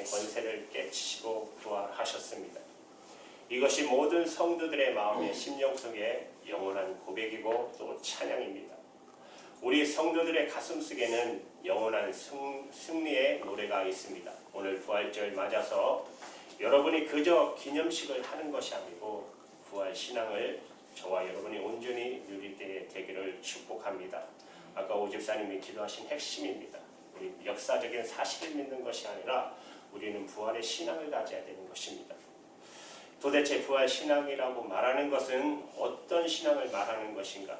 권세를 깨치시고 부활하셨습니다. 이것이 모든 성도들의 마음의 심령 속에 영원한 고백이고 또 찬양입니다. 우리 성도들의 가슴속에는 영원한 승리의 노래가 있습니다. 오늘 부활절 맞아서 여러분이 그저 기념식을 하는 것이 아니고 부활 신앙을 저와 여러분이 온전히 누릴 때의 되기를 축복합니다. 아까 오 집사님이 기도하신 핵심입니다. 우리 역사적인 사실을 믿는 것이 아니라 우리는 부활의 신앙을 가져야 되는 것입니다. 도대체 부활 신앙이라고 말하는 것은 어떤 신앙을 말하는 것인가?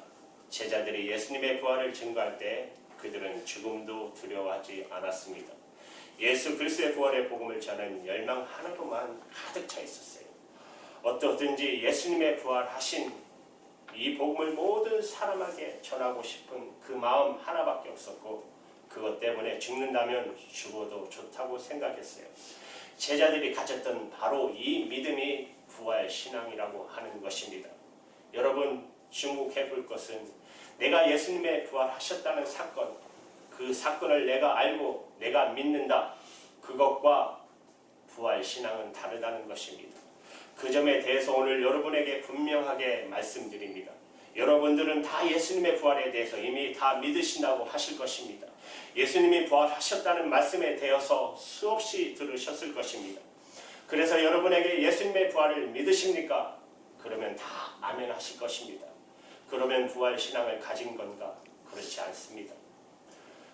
제자들이 예수님의 부활을 증거할 때 그들은 죽음도 두려워하지 않았습니다. 예수 그리스도의 부활의 복음을 전하는 열망 하나로만 가득 차 있었어요. 어떻든지 예수님의 부활하신 이 복음을 모든 사람에게 전하고 싶은 그 마음 하나밖에 없었고, 그것 때문에 죽는다면 죽어도 좋다고 생각했어요. 제자들이 가졌던 바로 이 믿음이 부활 신앙이라고 하는 것입니다. 여러분 주목해 볼 것은 내가 예수님의 부활하셨다는 사건, 그 사건을 내가 알고 내가 믿는다, 그것과 부활 신앙은 다르다는 것입니다. 그 점에 대해서 오늘 여러분에게 분명하게 말씀드립니다. 여러분들은 다 예수님의 부활에 대해서 이미 다 믿으신다고 하실 것입니다. 예수님이 부활하셨다는 말씀에 대해서 수없이 들으셨을 것입니다. 그래서 여러분에게 예수님의 부활을 믿으십니까? 그러면 다 아멘 하실 것입니다. 그러면 부활 신앙을 가진 건가? 그렇지 않습니다.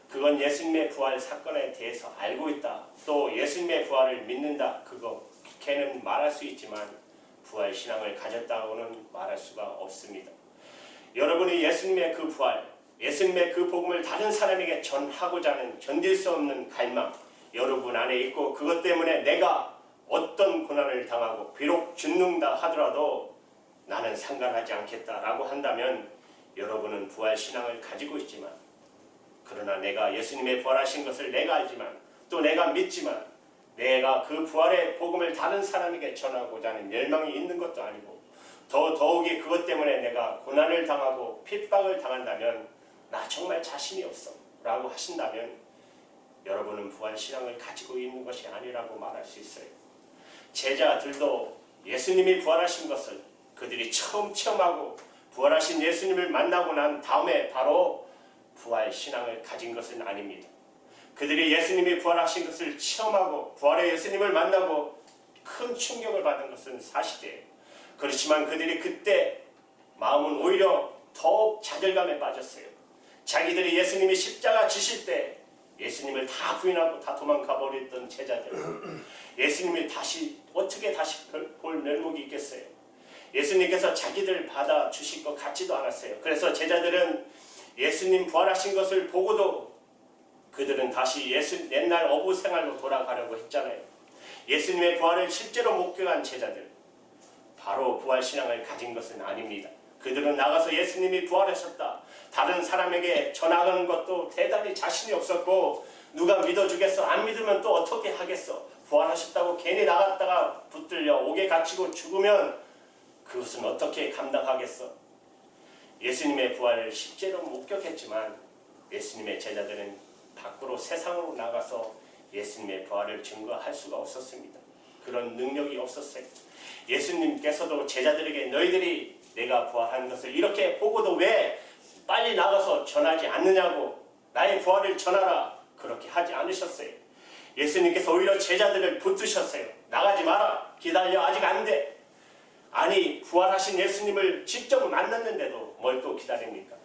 그건 예수님의 부활 사건에 대해서 알고 있다, 또 예수님의 부활을 믿는다, 그렇게는 말할 수 있지만 부활 신앙을 가졌다고는 말할 수가 없습니다. 여러분이 예수님의 그 부활, 예수님의 그 복음을 다른 사람에게 전하고자 하는 견딜 수 없는 갈망 여러분 안에 있고, 그것 때문에 내가 어떤 고난을 당하고 비록 죽는다 하더라도 나는 상관하지 않겠다라고 한다면 여러분은 부활 신앙을 가지고 있지만, 그러나 내가 예수님의 부활하신 것을 내가 알지만 또 내가 믿지만 내가 그 부활의 복음을 다른 사람에게 전하고자 하는 열망이 있는 것도 아니고, 더욱이 그것 때문에 내가 고난을 당하고 핍박을 당한다면 나 정말 자신이 없어 라고 하신다면 여러분은 부활 신앙을 가지고 있는 것이 아니라고 말할 수 있어요. 제자들도 예수님이 부활하신 것을 그들이 처음 체험하고 부활하신 예수님을 만나고 난 다음에 바로 부활 신앙을 가진 것은 아닙니다. 그들이 예수님이 부활하신 것을 체험하고 부활의 예수님을 만나고 큰 충격을 받은 것은 사실이에요. 그렇지만 그들이 그때 마음은 오히려 더욱 좌절감에 빠졌어요. 자기들이 예수님이 십자가 지실 때 예수님을 다 부인하고 다 도망가 버렸던 제자들, 예수님이 어떻게 다시 볼 면목이 있겠어요? 예수님께서 자기들 받아주실 것 같지도 않았어요. 그래서 제자들은 예수님 부활하신 것을 보고도 그들은 다시 옛날 어부 생활로 돌아가려고 했잖아요. 예수님의 부활을 실제로 목격한 제자들, 바로 부활 신앙을 가진 것은 아닙니다. 그들은 나가서 예수님이 부활하셨다, 다른 사람에게 전하는 것도 대단히 자신이 없었고, 누가 믿어주겠어? 안 믿으면 또 어떻게 하겠어? 부활하셨다고 괜히 나갔다가 붙들려 옥에 갇히고 죽으면 그것은 어떻게 감당하겠어? 예수님의 부활을 실제로 목격했지만 예수님의 제자들은 밖으로 세상으로 나가서 예수님의 부활을 증거할 수가 없었습니다. 그런 능력이 없었어요. 예수님께서도 제자들에게 너희들이 내가 부활한 것을 이렇게 보고도 왜 빨리 나가서 전하지 않느냐고, 나의 부활을 전하라, 그렇게 하지 않으셨어요. 예수님께서 오히려 제자들을 붙드셨어요. 나가지 마라, 기다려, 아직 안 돼. 아니, 부활하신 예수님을 직접 만났는데도 뭘 또 기다립니까?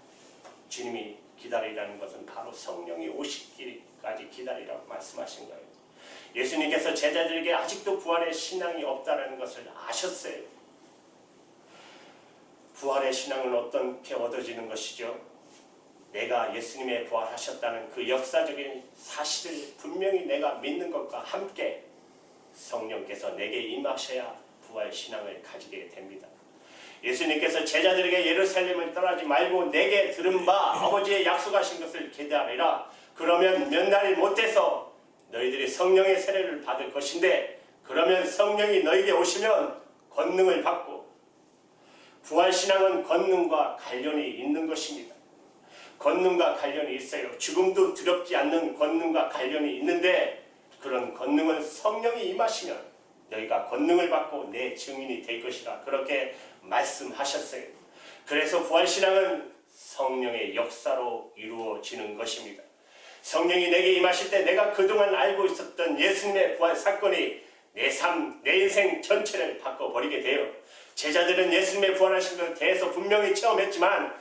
주님이 기다리라는 것은 바로 성령이 오시기까지 기다리라고 말씀하신 거예요. 예수님께서 제자들에게 아직도 부활의 신앙이 없다는 것을 아셨어요. 부활의 신앙은 어떻게 얻어지는 것이죠? 내가 예수님의 부활하셨다는 그 역사적인 사실을 분명히 내가 믿는 것과 함께 성령께서 내게 임하셔야 부활 신앙을 가지게 됩니다. 예수님께서 제자들에게 예루살렘을 떠나지 말고 내게 들은 바 아버지의 약속하신 것을 기다리라. 그러면 몇 날이 못해서 너희들이 성령의 세례를 받을 것인데, 그러면 성령이 너희에게 오시면 권능을 받고, 부활신앙은 권능과 관련이 있는 것입니다. 권능과 관련이 있어요. 죽음도 두렵지 않는 권능과 관련이 있는데, 그런 권능은 하나님은 성령이 임하시면 너희가 권능을 받고 내 증인이 될 것이라 그렇게 말씀하셨어요. 그래서 부활신앙은 성령의 역사로 이루어지는 것입니다. 성령이 내게 임하실 때 내가 그동안 알고 있었던 예수님의 부활 사건이 내 삶, 내 인생 전체를 바꿔버리게 돼요. 제자들은 예수님의 부활하신 것에 대해서 분명히 체험했지만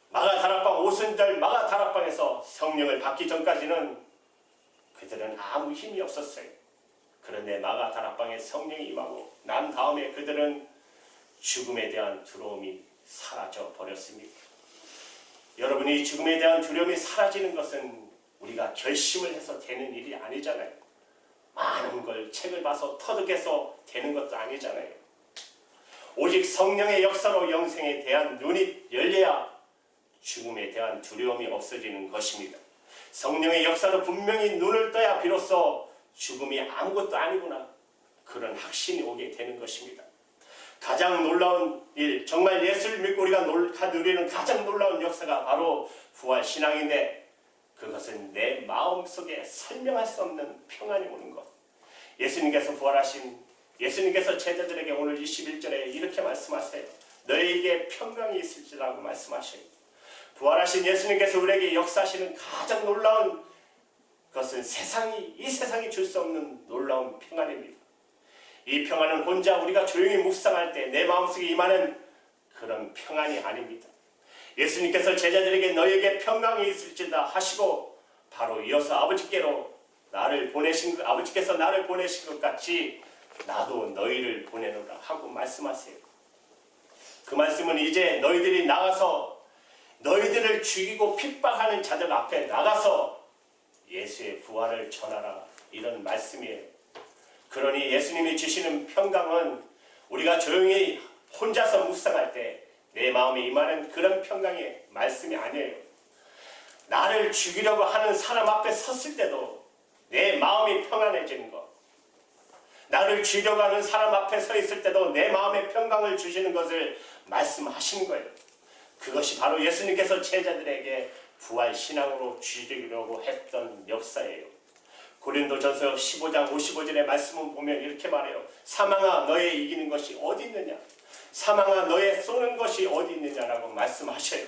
마가다락방 오순절 마가다락방에서 성령을 받기 전까지는 그들은 아무 힘이 없었어요. 그런데 마가다락방에 성령이 임하고 난 다음에 그들은 죽음에 대한 두려움이 사라져 버렸습니다. 여러분이 죽음에 대한 두려움이 사라지는 것은 우리가 결심을 해서 되는 일이 아니잖아요. 많은 걸 책을 봐서 터득해서 되는 것도 아니잖아요. 오직 성령의 역사로 영생에 대한 눈이 열려야 죽음에 대한 두려움이 없어지는 것입니다. 성령의 역사로 분명히 눈을 떠야 비로소 죽음이 아무것도 아니구나 그런 확신이 오게 되는 것입니다. 가장 놀라운 일, 정말 예수를 믿고 우리가 누리는 가장 놀라운 역사가 바로 부활신앙인데 그것은 내 마음속에 설명할 수 없는 평안이 오는 것. 예수님께서 부활하신 예수님께서 제자들에게 오늘 21절에 이렇게 말씀하세요. 너희에게 평강이 있을지라고 말씀하셔요. 부활하신 예수님께서 우리에게 역사하시는 가장 놀라운 것은 이 세상이 줄 수 없는 놀라운 평안입니다. 이 평안은 혼자 우리가 조용히 묵상할 때 내 마음속에 임하는 그런 평안이 아닙니다. 예수님께서 제자들에게 너희에게 평강이 있을지다 하시고 바로 이어서 아버지께서 나를 보내신 것 같이 나도 너희를 보내노라 하고 말씀하세요. 그 말씀은 이제 너희들이 나가서 너희들을 죽이고 핍박하는 자들 앞에 나가서 예수의 부활을 전하라 이런 말씀이에요. 그러니 예수님이 주시는 평강은 우리가 조용히 혼자서 묵상할 때 내 마음에 임하는 그런 평강의 말씀이 아니에요. 나를 죽이려고 하는 사람 앞에 섰을 때도 내 마음이 평안해지는 것, 나를 죽이려고 하는 사람 앞에 서 있을 때도 내 마음에 평강을 주시는 것을 말씀하시는 거예요. 그것이 바로 예수님께서 제자들에게 부활신앙으로 주시려고 했던 역사예요. 고린도전서 15장 55절의 말씀을 보면 이렇게 말해요. 사망아 너의 이기는 것이 어디 있느냐, 사망아 너의 쏘는 것이 어디 있느냐라고 말씀하셔요.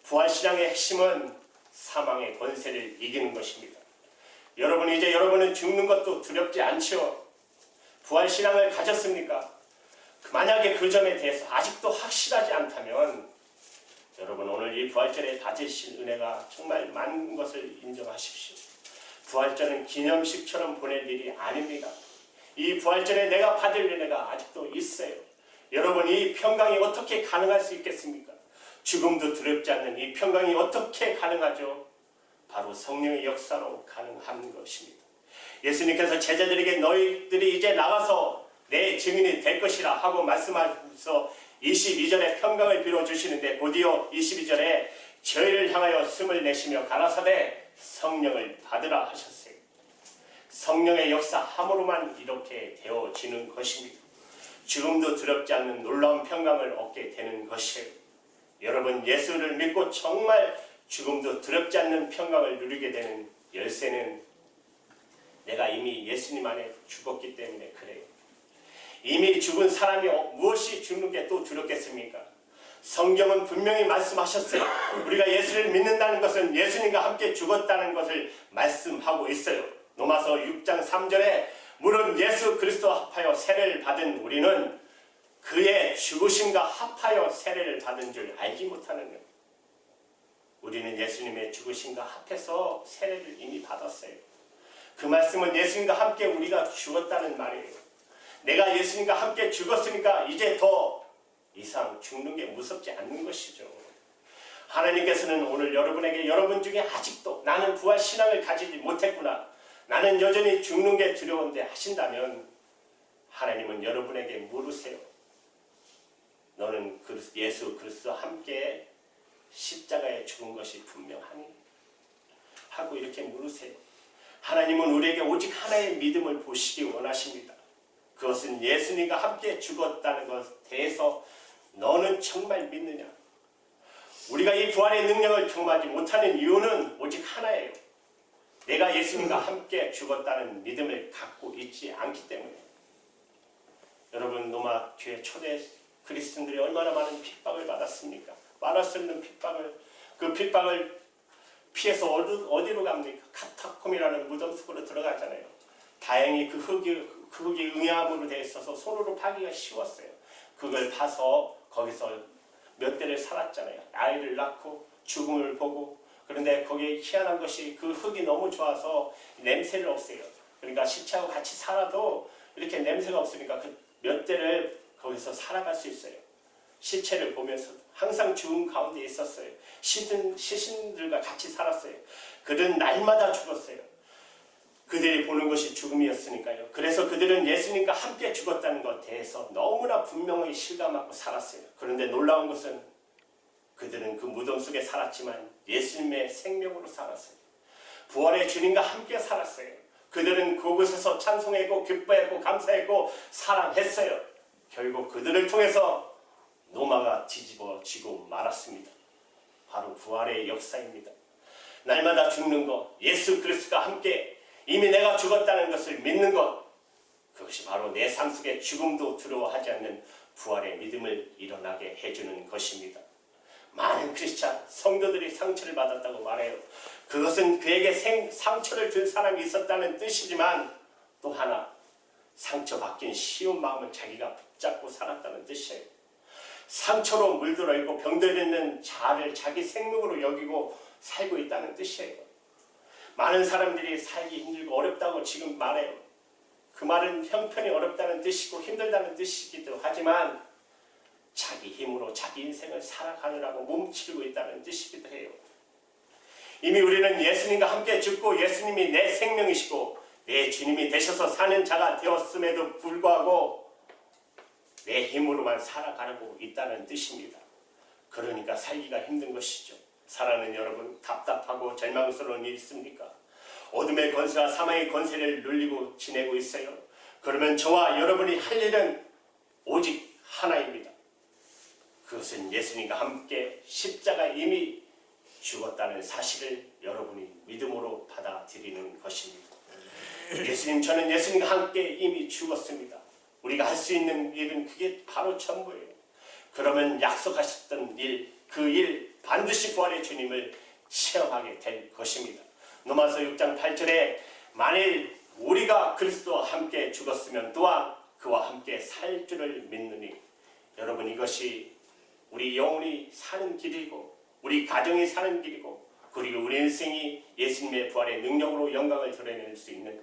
부활신앙의 핵심은 사망의 권세를 이기는 것입니다. 여러분은 죽는 것도 두렵지 않죠? 부활신앙을 가졌습니까? 만약에 그 점에 대해서 아직도 확실하지 않다면 여러분 오늘 이 부활절에 받으실 은혜가 정말 많은 것을 인정하십시오. 부활절은 기념식처럼 보낼 일이 아닙니다. 이 부활절에 내가 받을 은혜가 아직도 있어요. 여러분 이 평강이 어떻게 가능할 수 있겠습니까? 죽음도 두렵지 않는 이 평강이 어떻게 가능하죠? 바로 성령의 역사로 가능한 것입니다. 예수님께서 제자들에게 너희들이 이제 나가서 내 증인이 될 것이라 하고 말씀하면서 22절에 평강을 빌어주시는데 곧이어 22절에 저희를 향하여 숨을 내쉬며 가라사대 성령을 받으라 하셨어요. 성령의 역사함으로만 이렇게 되어지는 것입니다. 죽음도 두렵지 않는 놀라운 평강을 얻게 되는 것이에요. 여러분 예수를 믿고 정말 죽음도 두렵지 않는 평강을 누리게 되는 열쇠는 내가 이미 예수님 안에 죽었기 때문에 그래요. 이미 죽은 사람이 무엇이 죽는 게 또 두렵겠습니까? 성경은 분명히 말씀하셨어요. 우리가 예수를 믿는다는 것은 예수님과 함께 죽었다는 것을 말씀하고 있어요. 로마서 6장 3절에 물은 예수 그리스도와 합하여 세례를 받은 우리는 그의 죽으심과 합하여 세례를 받은 줄 알지 못하느냐. 우리는 예수님의 죽으심과 합해서 세례를 이미 받았어요. 그 말씀은 예수님과 함께 우리가 죽었다는 말이에요. 내가 예수님과 함께 죽었으니까 이제 더 이상 죽는 게 무섭지 않는 것이죠. 하나님께서는 오늘 여러분에게 여러분 중에 아직도 나는 부활신앙을 가지지 못했구나, 나는 여전히 죽는 게 두려운데 하신다면 하나님은 여러분에게 물으세요. 너는 예수 그리스도와 함께 십자가에 죽은 것이 분명하니? 하고 이렇게 물으세요. 하나님은 우리에게 오직 하나의 믿음을 보시기 원하십니다. 그것은 예수님과 함께 죽었다는 것에 대해서 너는 정말 믿느냐? 우리가 이 부활의 능력을 경험하지 못하는 이유는 오직 하나예요. 내가 예수님과 함께 죽었다는 믿음을 갖고 있지 않기 때문에 여러분 로마 교회 초대 그리스도인들이 얼마나 많은 핍박을 받았습니까? 말할 수 없는 핍박을 그 핍박을 피해서 어디로 갑니까? 카타콤이라는 무덤 속으로 들어가잖아요. 다행히 그 흙이 응야암으로 되어 있어서 손으로 파기가 쉬웠어요. 그걸 파서 거기서 몇 대를 살았잖아요. 아이를 낳고 죽음을 보고. 그런데 거기에 희한한 것이 그 흙이 너무 좋아서 냄새를 없애요. 그러니까 시체하고 같이 살아도 이렇게 냄새가 없으니까 그 몇 대를 거기서 살아갈 수 있어요. 시체를 보면서 항상 죽음 가운데 있었어요. 시신들과 같이 살았어요. 그들은 날마다 죽었어요. 그들이 보는 것이 죽음이었으니까요. 그래서 그들은 예수님과 함께 죽었다는 것에 대해서 너무나 분명히 실감하고 살았어요. 그런데 놀라운 것은 그들은 그 무덤 속에 살았지만 예수님의 생명으로 살았어요. 부활의 주님과 함께 살았어요. 그들은 그곳에서 찬송했고 기뻐했고 감사했고 사랑했어요. 결국 그들을 통해서 로마가 뒤집어지고 말았습니다. 바로 부활의 역사입니다. 날마다 죽는 것, 예수 그리스도가 함께 이미 내가 죽었다는 것을 믿는 것, 그것이 바로 내 삶 속에 죽음도 두려워하지 않는 부활의 믿음을 일어나게 해주는 것입니다. 많은 크리스찬 성도들이 상처를 받았다고 말해요. 그것은 그에게 상처를 준 사람이 있었다는 뜻이지만 또 하나 상처받긴 쉬운 마음을 자기가 붙잡고 살았다는 뜻이에요. 상처로 물들어 있고 병들어 있는 자아를 자기 생명으로 여기고 살고 있다는 뜻이에요. 많은 사람들이 살기 힘들고 어렵다고 지금 말해요. 그 말은 형편이 어렵다는 뜻이고 힘들다는 뜻이기도 하지만 자기 힘으로 자기 인생을 살아가느라고 몸치고 있다는 뜻이기도 해요. 이미 우리는 예수님과 함께 죽고 예수님이 내 생명이시고 내 주님이 되셔서 사는 자가 되었음에도 불구하고 내 힘으로만 살아가고 있다는 뜻입니다. 그러니까 살기가 힘든 것이죠. 사랑하는 여러분, 답답하고 절망스러운 일 있습니까? 어둠의 권세와 사망의 권세를 누리고 지내고 있어요. 그러면 저와 여러분이 할 일은 오직 하나입니다. 그것은 예수님과 함께 십자가에 이미 죽었다는 사실을 여러분이 믿음으로 받아들이는 것입니다. 예수님, 저는 예수님과 함께 이미 죽었습니다. 우리가 할 수 있는 일은 그게 바로 전부예요. 그러면 약속하셨던 일, 그 일 반드시 부활의 주님을 체험하게 될 것입니다. 로마서 6장 8절에 만일 우리가 그리스도와 함께 죽었으면 또한 그와 함께 살 줄을 믿느니, 여러분 이것이 우리 영혼이 사는 길이고 우리 가정이 사는 길이고 그리고 우리 인생이 예수님의 부활의 능력으로 영광을 드러낼 수 있는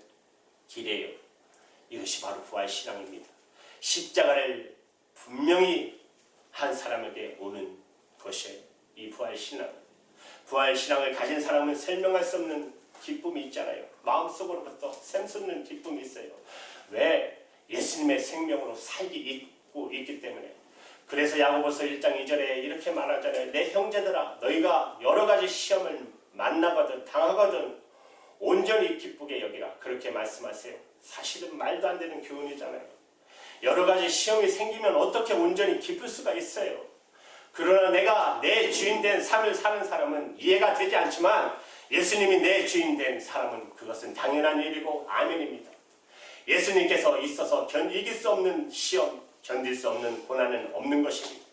길이에요. 이것이 바로 부활신앙입니다. 십자가를 분명히 한 사람에게 오는 것이에요. 이 부활신앙. 부활신앙을 가진 사람은 설명할 수 없는 기쁨이 있잖아요. 마음속으로부터 샘솟는 기쁨이 있어요. 왜? 예수님의 생명으로 살기 있기 때문에. 그래서 야고보서 1장 2절에 이렇게 말하잖아요. 내 형제들아, 너희가 여러 가지 시험을 만나거든 당하거든 온전히 기쁘게 여기라. 그렇게 말씀하세요. 사실은 말도 안 되는 교훈이잖아요. 여러 가지 시험이 생기면 어떻게 온전히 기쁠 수가 있어요. 그러나 내가 내 주인 된 삶을 사는 사람은 이해가 되지 않지만 예수님이 내 주인 된 사람은 그것은 당연한 일이고 아멘입니다. 예수님께서 있어서 이길 수 없는 시험, 견딜 수 없는 고난은 없는 것입니다.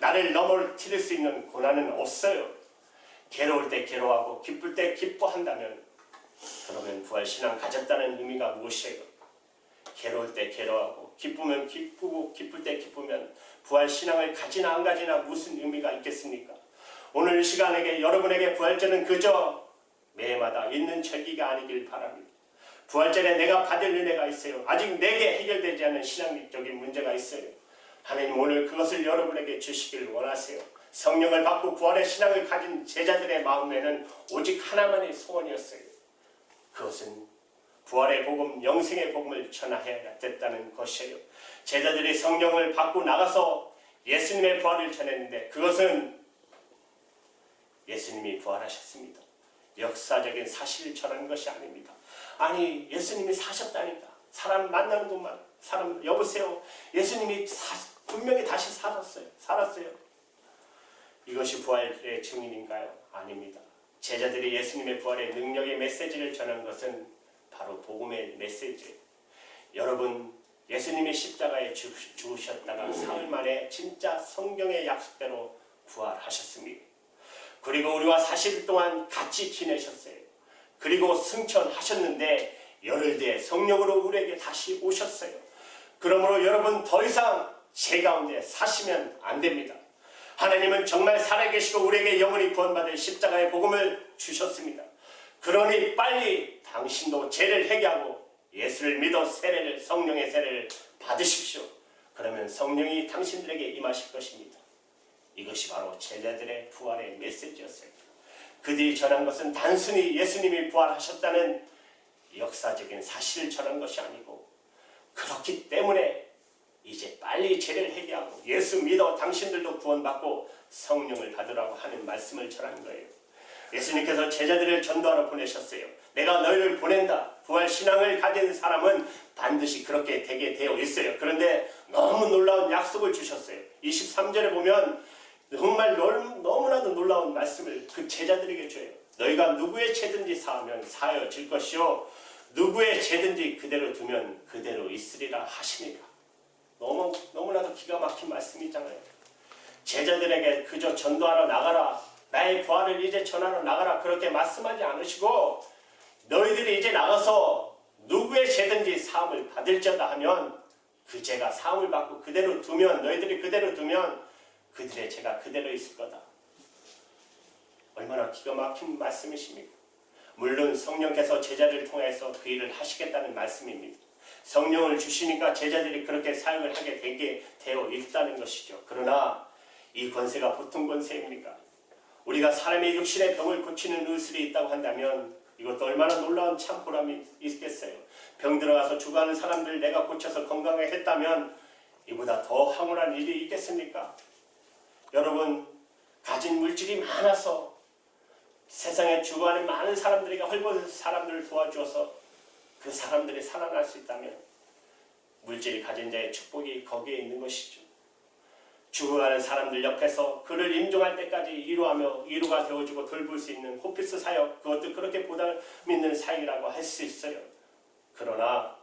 나를 넘어뜨릴 수 있는 고난은 없어요. 괴로울 때 괴로워하고 기쁠 때 기뻐한다면 그러면 부활신앙 가졌다는 의미가 무엇이에요? 괴로울 때 괴로워하고 기쁘면 기쁘고 기쁠 때 기쁘면 부활신앙을 가지나 안 가지나 무슨 의미가 있겠습니까? 오늘 이 시간에게 여러분에게 부활절은 그저 매해마다 있는 절기가 아니길 바랍니다. 부활절에 내가 받을 은혜가 있어요. 아직 내게 해결되지 않은 신앙적인 문제가 있어요. 하나님 오늘 그것을 여러분에게 주시길 원하세요. 성령을 받고 부활의 신앙을 가진 제자들의 마음에는 오직 하나만의 소원이었어요. 그것은 부활의 복음, 영생의 복음을 전하여야 됐다는 것이에요. 제자들이 성령을 받고 나가서 예수님의 부활을 전했는데 그것은 예수님이 부활하셨습니다. 역사적인 사실을 전하는 것이 아닙니다. 아니 예수님이 사셨다니까. 사람 만나는 것만 사람 여보세요. 예수님이 분명히 다시 살았어요. 이것이 부활의 증인인가요? 아닙니다. 제자들이 예수님의 부활의 능력의 메시지를 전한 것은 바로 복음의 메시지예요. 여러분, 예수님이 십자가에 죽으셨다가 사흘 만에 진짜 성경의 약속대로 부활하셨습니다. 그리고 우리와 40일 동안 같이 지내셨어요. 그리고 승천하셨는데 열흘 뒤에 성령으로 우리에게 다시 오셨어요. 그러므로 여러분, 더 이상 제 가운데 사시면 안 됩니다. 하나님은 정말 살아계시고 우리에게 영원히 구원받을 십자가의 복음을 주셨습니다. 그러니 빨리 당신도 죄를 회개하고 예수를 믿어 성령의 세례를 받으십시오. 그러면 성령이 당신들에게 임하실 것입니다. 이것이 바로 제자들의 부활의 메시지였어요. 그들이 전한 것은 단순히 예수님이 부활하셨다는 역사적인 사실을 전한 것이 아니고, 그렇기 때문에 이제 빨리 죄를 회개하고 예수 믿어 당신들도 구원받고 성령을 받으라고 하는 말씀을 전한 거예요. 예수님께서 제자들을 전도하러 보내셨어요. 내가 너희를 보낸다. 부활신앙을 가진 사람은 반드시 그렇게 되게 되어 있어요. 그런데 너무 놀라운 약속을 주셨어요. 23절에 보면 정말 너무나도 놀라운 말씀을 그 제자들에게 줘요. 너희가 누구의 죄든지 사하면 사하여질 것이요 누구의 죄든지 그대로 두면 그대로 있으리라 하시니까. 너무나도 기가 막힌 말씀이잖아요. 제자들에게 그저 전도하러 나가라, 나의 부활을 이제 전하러 나가라, 그렇게 말씀하지 않으시고 너희들이 이제 나가서 누구의 죄든지 사함을 받을지어다 하면 그 죄가 사함을 받고 그대로 두면, 너희들이 그대로 두면 그들의 죄가 그대로 있을 거다. 얼마나 기가 막힌 말씀이십니까? 물론 성령께서 제자를 통해서 그 일을 하시겠다는 말씀입니다. 성령을 주시니까 제자들이 그렇게 사역을 하게 되게 되어 있다는 것이죠. 그러나 이 권세가 보통 권세입니까? 우리가 사람의 육신의 병을 고치는 의술이 있다고 한다면 이것도 얼마나 놀라운 참 보람이 있겠어요. 병 들어가서 죽어가는 사람들 내가 고쳐서 건강하게 했다면 이보다 더 황홀한 일이 있겠습니까? 여러분, 가진 물질이 많아서 세상에 죽어가는 많은 사람들에게 헐벗은 사람들을 도와주어서 그 사람들이 살아날 수 있다면 물질을 가진 자의 축복이 거기에 있는 것이죠. 죽어가는 사람들 옆에서 그를 임종할 때까지 위로가 되어주고 돌볼 수 있는 호피스 사역, 그것도 그렇게 보람 있는 사역이라고 할 수 있어요. 그러나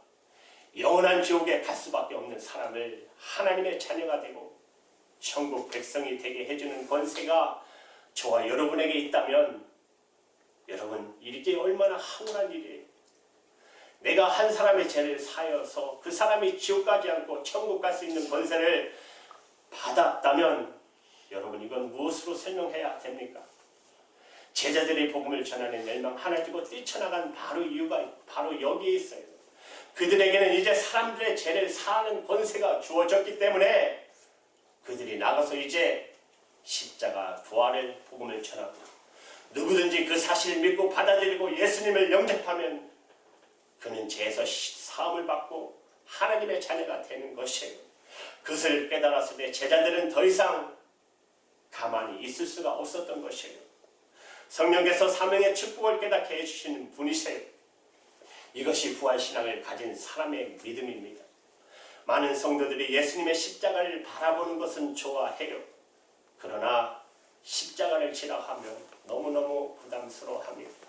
영원한 지옥에 갈 수밖에 없는 사람을 하나님의 자녀가 되고 천국 백성이 되게 해주는 권세가 저와 여러분에게 있다면 여러분, 이게 얼마나 황홀한 일이에요. 내가 한 사람의 죄를 사여서 그 사람이 지옥 가지 않고 천국 갈 수 있는 권세를 받았다면 여러분, 이건 무엇으로 설명해야 됩니까? 제자들이 복음을 전하는 열망 하나 두고 뛰쳐나간 바로 이유가 바로 여기에 있어요. 그들에게는 이제 사람들의 죄를 사하는 권세가 주어졌기 때문에 그들이 나가서 이제 십자가 부활의 복음을 전하고 누구든지 그 사실을 믿고 받아들이고 예수님을 영접하면 그는 죄에서 사함을 받고 하나님의 자녀가 되는 것이에요. 그것을 깨달았을 때 제자들은 더 이상 가만히 있을 수가 없었던 것이에요. 성령께서 사명의 축복을 깨닫게 해주시는 분이세요. 이것이 부활신앙을 가진 사람의 믿음입니다. 많은 성도들이 예수님의 십자가를 바라보는 것은 좋아해요. 그러나 십자가를 지라고 하면 너무너무 부담스러워합니다.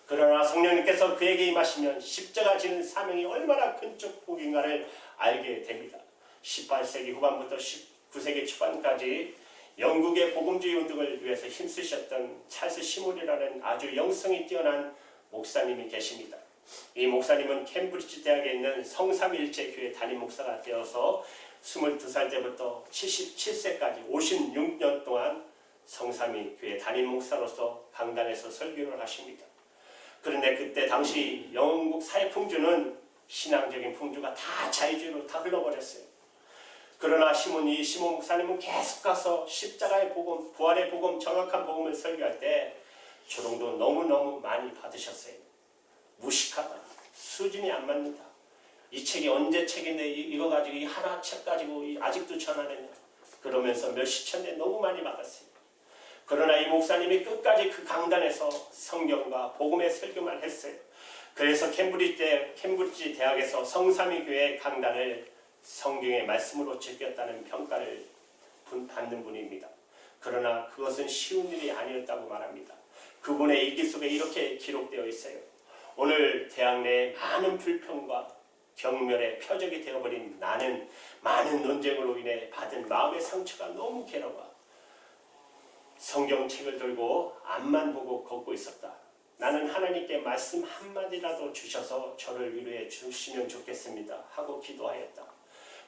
그러나 성령님께서 그에게 임하시면 십자가 지는 사명이 얼마나 큰 축복인가를 알게 됩니다. 18세기 후반부터 19세기 초반까지 영국의 복음주의 운동을 위해서 힘쓰셨던 찰스 시몰이라는 아주 영성이 뛰어난 목사님이 계십니다. 이 목사님은 캠브리지 대학에 있는 성삼일체 교회 담임 목사가 되어서 22살 때부터 77세까지 56년 동안 성삼위 교회 담임 목사로서 강단에서 설교를 하십니다. 그런데 그때 당시 영국 사회 풍조는 신앙적인 풍조가 다 자유주의로 다 흘러버렸어요. 그러나 시몬 목사님은 계속 가서 십자가의 복음, 부활의 복음, 정확한 복음을 설교할 때 조롱도 너무너무 많이 받으셨어요. 무식하다, 수준이 안 맞는다, 이 책이 언제 책인데 이거 가지고 이 하나 책 가지고 아직도 전하느냐, 그러면서 몇십 대 너무 많이 받았어요. 그러나 이 목사님이 끝까지 그 강단에서 성경과 복음의 설교만 했어요. 그래서 캠브리지 대학에서 성삼위 교회 강단을 성경의 말씀으로 제꼈다는 평가를 받는 분입니다. 그러나 그것은 쉬운 일이 아니었다고 말합니다. 그분의 일기 속에 이렇게 기록되어 있어요. 오늘 대학 내 많은 불평과 경멸의 표적이 되어버린 나는 많은 논쟁으로 인해 받은 마음의 상처가 너무 괴로워 성경책을 들고 앞만 보고 걷고 있었다. 나는 하나님께 말씀 한마디라도 주셔서 저를 위로해 주시면 좋겠습니다 하고 기도하였다.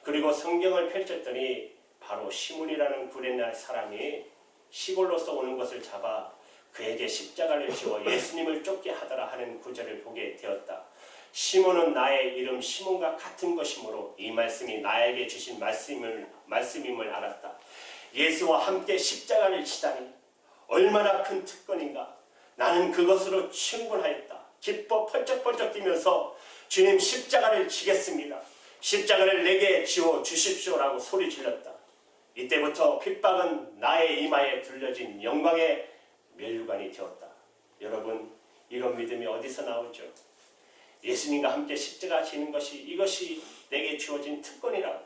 그리고 성경을 펼쳤더니 바로 시몬이라는 구레네 사람이 시골로서 오는 것을 잡아 그에게 십자가를 지워 예수님을 쫓게 하더라 하는 구절을 보게 되었다. 시몬은 나의 이름 시몬과 같은 것이므로 이 말씀이 나에게 주신 말씀임을 알았다. 예수와 함께 십자가를 지다니 얼마나 큰 특권인가. 나는 그것으로 충분하였다. 기뻐 펄쩍펄쩍 뛰면서 주님 십자가를 지겠습니다. 십자가를 내게 지워 주십시오라고 소리 질렀다. 이때부터 핍박은 나의 이마에 둘러진 영광의 면류관이 되었다. 여러분, 이런 믿음이 어디서 나오죠? 예수님과 함께 십자가 지는 것이 이것이 내게 주어진 특권이라고.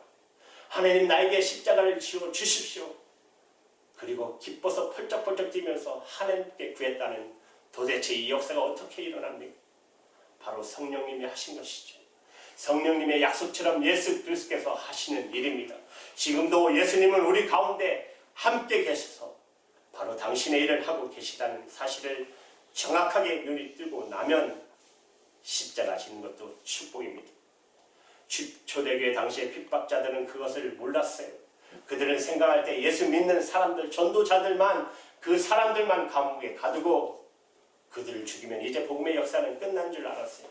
하나님 나에게 십자가를 지워 주십시오. 그리고 기뻐서 펄쩍펄쩍 뛰면서 하나님께 구했다는 도대체 이 역사가 어떻게 일어납니까? 바로 성령님이 하신 것이죠. 성령님의 약속처럼 예수 그리스도께서 하시는 일입니다. 지금도 예수님은 우리 가운데 함께 계셔서 바로 당신의 일을 하고 계시다는 사실을 정확하게 눈이 뜨고 나면 십자가 지는 것도 축복입니다. 초대교회 당시의 핍박자들은 그것을 몰랐어요. 그들은 생각할 때 예수 믿는 사람들, 전도자들만, 그 사람들만 감옥에 가두고 그들을 죽이면 이제 복음의 역사는 끝난 줄 알았어요.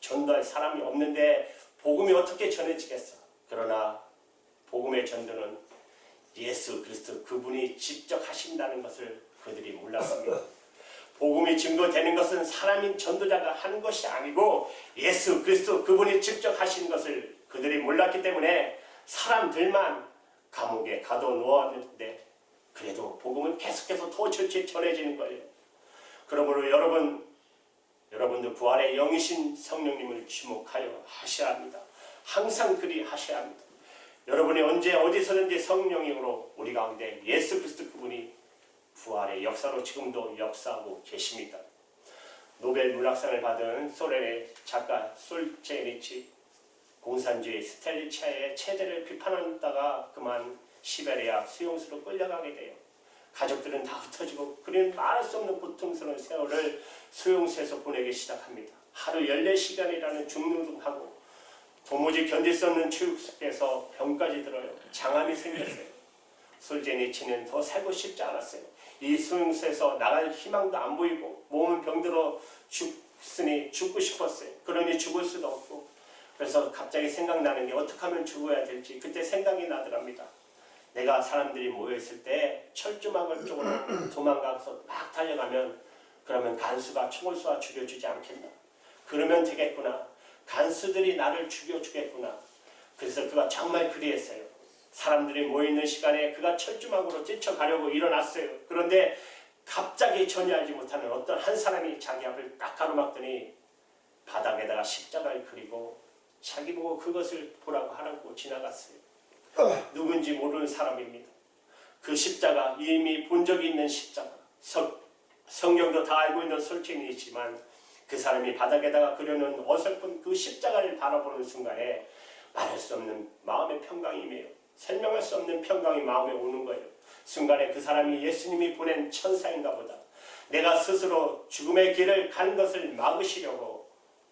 전도할 사람이 없는데 복음이 어떻게 전해지겠어? 그러나 복음의 전도는 예수 그리스도 그분이 직접 하신다는 것을 그들이 몰랐습니다. 복음이 증거되는 것은 사람인 전도자가 하는 것이 아니고 예수 그리스도 그분이 직접 하신 것을 그들이 몰랐기 때문에 사람들만 감옥에 가둬놓았는데 그래도 복음은 계속해서 더 전해지는 거예요. 그러므로 여러분도 부활의 영이신 성령님을 주목하여 하셔야 합니다. 항상 그리 하셔야 합니다. 여러분이 언제 어디서든지 성령님으로 우리 가운데 예수 그리스도 그분이 부활의 역사로 지금도 역사하고 계십니다. 노벨 문학상을 받은 소련의 작가 솔제니치 공산주의 스탈리차의 체제를 비판하다가 그만 시베리아 수용소로 끌려가게 돼요. 가족들은 다 흩어지고 그는 말할 수 없는 고통스러운 세월을 수용소에서 보내기 시작합니다. 하루 14시간이라는 중노동하고 도무지 견딜 수 없는 추육 속에서 병까지 들어요. 장암이 생겼어요. 솔제니치는 더 살고 싶지 않았어요. 이 수용소에서 나갈 희망도 안 보이고 몸은 병들어 죽고 싶었어요. 그러니 죽을 수도 없고 그래서 갑자기 생각나는 게 어떻게 하면 죽어야 될지 그때 생각이 나더랍니다. 내가 사람들이 모여있을 때 철조망을 쪽으로 도망가서 막 달려가면 그러면 간수가 총을 쏘아 죽여주지 않겠나. 그러면 되겠구나. 간수들이 나를 죽여주겠구나. 그래서 그가 정말 그리했어요. 사람들이 모이는 시간에 그가 철조망으로 뛰쳐가려고 일어났어요. 그런데 갑자기 전혀 알지 못하는 어떤 한 사람이 자기 앞을 딱 가로막더니 바닥에다가 십자가를 그리고 자기 보고 그것을 보라고 하라고 지나갔어요. 누군지 모르는 사람입니다. 그 십자가 이미 본 적이 있는 십자가 성경도 다 알고 있는 솔직이지만 그 사람이 바닥에다가 그려놓은 어설픈 그 십자가를 바라보는 순간에 말할 수 없는 마음의 평강이며 설명할 수 없는 평강이 마음에 오는 거예요. 순간에 그 사람이 예수님이 보낸 천사인가 보다. 내가 스스로 죽음의 길을 가는 것을 막으시려고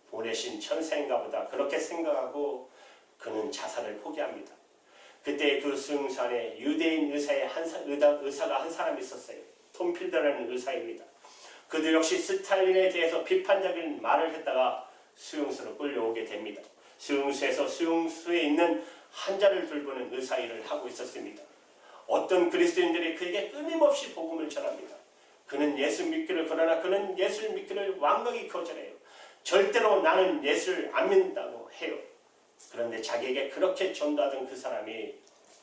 보내신 천사인가 보다. 그렇게 생각하고 그는 자살을 포기합니다. 그때 그 수용소 안에 유대인 의사가 한 사람 있었어요. 톰 필더라는 의사입니다. 그도 역시 스탈린에 대해서 비판적인 말을 했다가 수용소로 끌려오게 됩니다. 수용소에서 수용소에 있는 환자를 돌보는 의사 일을 하고 있었습니다. 어떤 그리스도인들이 그에게 끊임없이 복음을 전합니다. 그는 예수 믿기를 그러나 그는 예수를 믿기를 완강히 거절해요. 절대로 나는 예수를 안 믿는다고 해요. 그런데 자기에게 그렇게 전도하던 그 사람이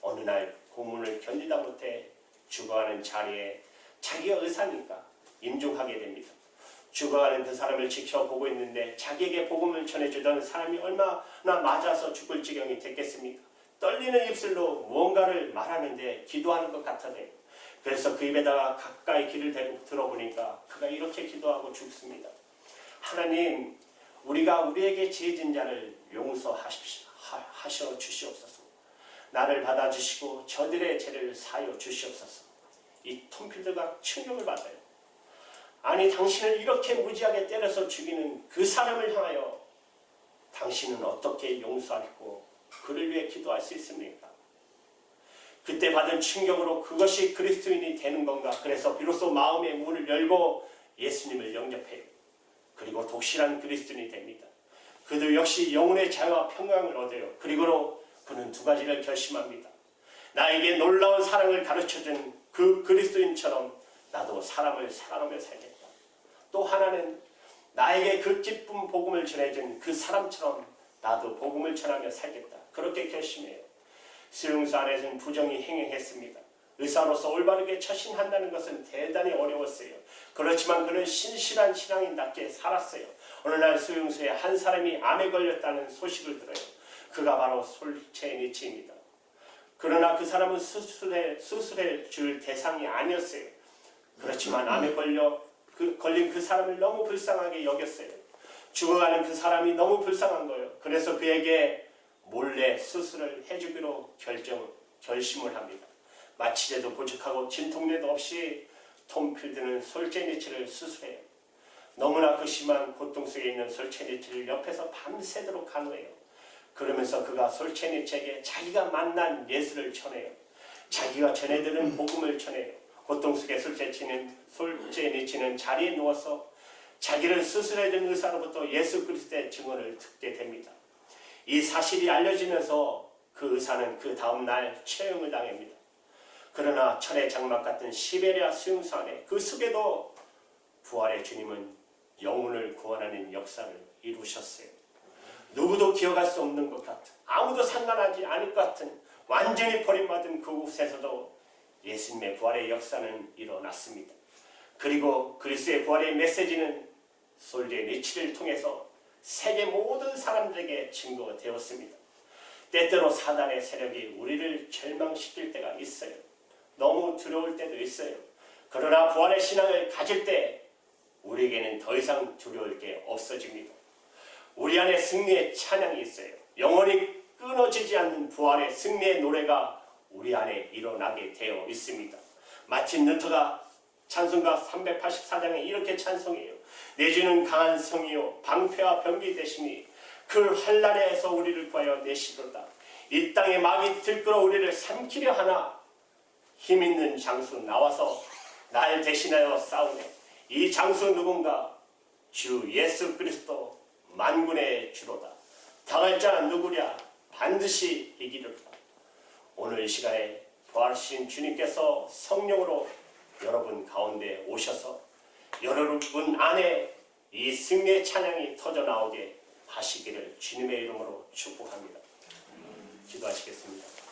어느 날 고문을 견디다 못해 죽어가는 자리에 자기가 의사니까 임종하게 됩니다. 죽어가는 그 사람을 지켜보고 있는데 자기에게 복음을 전해주던 사람이 얼마나 맞아서 죽을 지경이 됐겠습니까? 떨리는 입술로 무언가를 말하는데 기도하는 것 같아요. 그래서 그 입에다가 가까이 귀를 대고 들어보니까 그가 이렇게 기도하고 죽습니다. 하나님, 우리가 우리에게 죄진 자를 용서하셔 주시옵소서. 나를 받아주시고 저들의 죄를 사하여 주시옵소서. 이 톰필드가 충격을 받아요. 아니, 당신을 이렇게 무지하게 때려서 죽이는 그 사람을 향하여 당신은 어떻게 용서하고 그를 위해 기도할 수 있습니까? 그때 받은 충격으로 그것이 그리스도인이 되는 건가? 그래서 비로소 마음의 문을 열고 예수님을 영접해요. 그리고 독실한 그리스도인이 됩니다. 그도 역시 영혼의 자유와 평강을 얻어요. 그리고 그는 두 가지를 결심합니다. 나에게 놀라운 사랑을 가르쳐준 그 그리스도인처럼 나도 사람을 사랑하며 살겠다. 또 하나는 나에게 그 기쁜 복음을 전해준 그 사람처럼 나도 복음을 전하며 살겠다. 그렇게 결심해요. 수용소 안에서는 부정이 행행했습니다. 의사로서 올바르게 처신한다는 것은 대단히 어려웠어요. 그렇지만 그는 신실한 신앙인답게 살았어요. 어느 날 수용소에 한 사람이 암에 걸렸다는 소식을 들어요. 그가 바로 솔체니치입니다. 그러나 그 사람은 수술해 줄 대상이 아니었어요. 그렇지만 암에 걸린 그 사람을 너무 불쌍하게 여겼어요. 죽어가는 그 사람이 너무 불쌍한 거예요. 그래서 그에게 몰래 수술을 해주기로 결심을 합니다. 마취제도 부족하고 진통제도 없이 톰필드는 솔제니치를 수술해요. 너무나 그 심한 고통 속에 있는 솔제니치를 옆에서 밤새도록 간호해요. 그러면서 그가 솔제니치에게 자기가 만난 예수를 전해요. 자기가 전해들은 복음을 전해요. 고통 속에 솔제니치는 자리에 누워서 자기를 수술해준 의사로부터 예수 그리스도의 증언을 듣게 됩니다. 이 사실이 알려지면서 그 의사는 그 다음 날 처형을 당합니다. 그러나 철의 장막 같은 시베리아 수용소 안에 그 속에도 부활의 주님은 영혼을 구원하는 역사를 이루셨어요. 누구도 기억할 수 없는 것 같은, 아무도 상관하지 않을 것 같은 완전히 버림받은 그곳에서도 예수님의 부활의 역사는 일어났습니다. 그리고 그리스도의 부활의 메시지는 솔제니치를 통해서 세계 모든 사람들에게 증거되었습니다. 때때로 사단의 세력이 우리를 절망시킬 때가 있어요. 너무 두려울 때도 있어요. 그러나 부활의 신앙을 가질 때 우리에게는 더 이상 두려울 게 없어집니다. 우리 안에 승리의 찬양이 있어요. 영원히 끊어지지 않는 부활의 승리의 노래가 우리 안에 일어나게 되어 있습니다. 마틴 루터가 찬송가 384장에 이렇게 찬송해요. 내 주는 강한 성이요 방패와 병기 되시니 그 환난에서 우리를 구하여 내시도다. 이 땅에 마귀 들끓어 우리를 삼키려 하나 힘있는 장수 나와서 날 대신하여 싸우네. 이 장수 누군가? 주 예수 그리스도 만군의 주로다. 당할 자는 누구랴? 반드시 이기리로다. 오늘 이 시간에 부활하신 주님께서 성령으로 여러분 가운데 오셔서 여러분 안에 이 승리의 찬양이 터져나오게 하시기를 주님의 이름으로 축복합니다. 기도하시겠습니다.